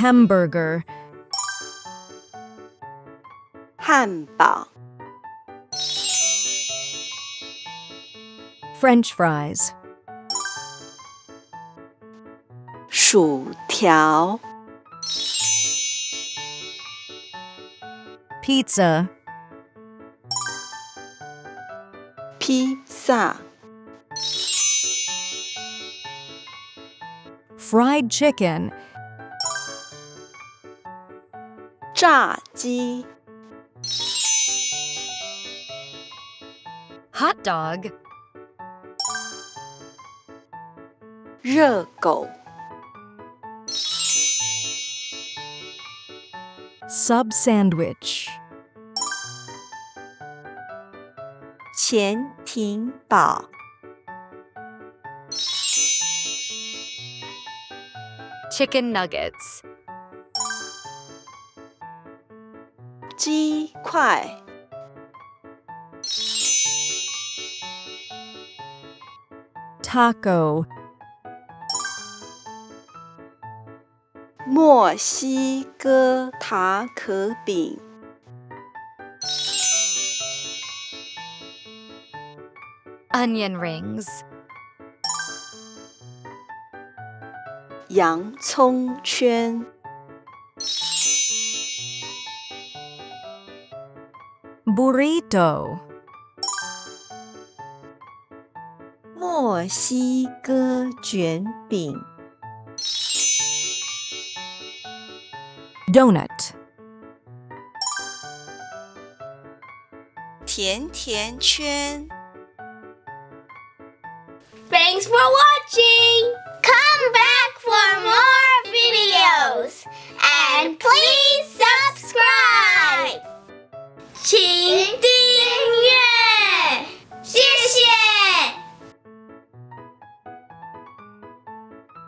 Hamburger. 汉堡 French fries. 薯条 Pizza. 披萨 Fried chicken. 炸鸡 Hot dog. 热狗 Sub sandwich. 潜艇堡 Chicken nuggets. 鸡块 Taco. 墨西哥塔可饼 Onion rings. 洋葱圈 Burrito. 墨西哥卷饼 Donut. 甜甜圈 Thanks for watching! Come back for more videos! And please subscribe! 请订